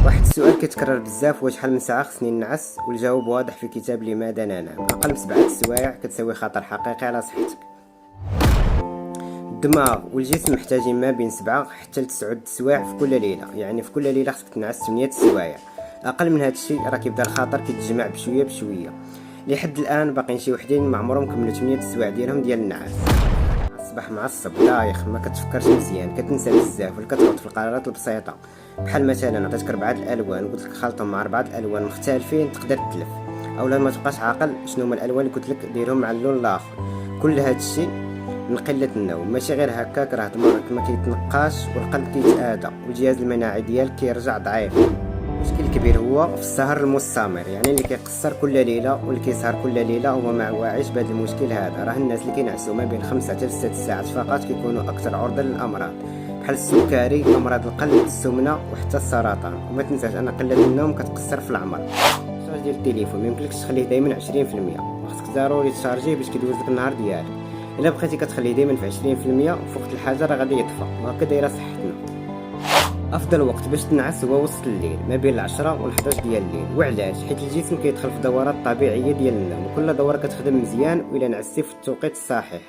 واحد السؤال كيتكرر بزاف: واش شحال من ساعه خصني ننعس؟ والجواب واضح في كتاب لماذا ننام. اقل من 7 سوايع كتساوي خطر حقيقي على صحتك. الدماغ والجسم محتاجين ما بين 7 حتى ل 9 سوايع في كل ليله، يعني في كل ليله خصك تنعس 8 سوايع. اقل من هذا الشيء راه كيبدا الخطر كيتجمع بشويه بشويه. لحد الان باقيين شي وحدين ما عمرهم كملوا 8 سوايع ديالهم ديال النعاس. الصباح معصب دايخ، ما كتفكرش مزيان، كتنسى بزاف ولا كتغلط في القرارات البسيطه. بحال مثلا عطيتك 4 الالوان وقلت لك خلطهم مع 4 الالوان مختلفين تقدر تتلف، اولا ما تبقاش عاقل شنو هما الالوان اللي قلت لك ديرهم مع اللون الاخر. كل هذا الشيء من قله النوم، ماشي غير هكاك، راه دماغك ما كيتنقاش والقلب كيتآدى والجهاز المناعي ديالك كيرجع ضعيف. المشكل الكبير هو في السهر المستمر، يعني اللي كيقصر كل ليله واللي كيسهر كل ليله هو ما واعيش بهذا المشكل هذا. راه الناس اللي كينعسوا ما بين 5 حتى 6 ساعات فقط كيكونوا اكثر عرضه للامراض بحال السكري، امراض القلب، السمنه وحتى السرطان. وما تنساش ان قله النوم كتقصر في العمر. الشارج ديال التليفون ما يمكنلكش تخليه دائما 20%، خاصك ضروري تشارجيه باش كيدوز لك النهار ديالك. الا بقيتي كتخليه دائما في 20% في وقت الحاجه راه غادي يطفى، وهكا دايره صحتنا. افضل وقت باش تنعس هو وسط الليل ما بين 10 و 11 ديال الليل. وعلاش؟ حيت الجسم كيدخل في دورات طبيعيه ديال النوم، وكل دوره كتخدم مزيان. والا نعستي في التوقيت الصحيح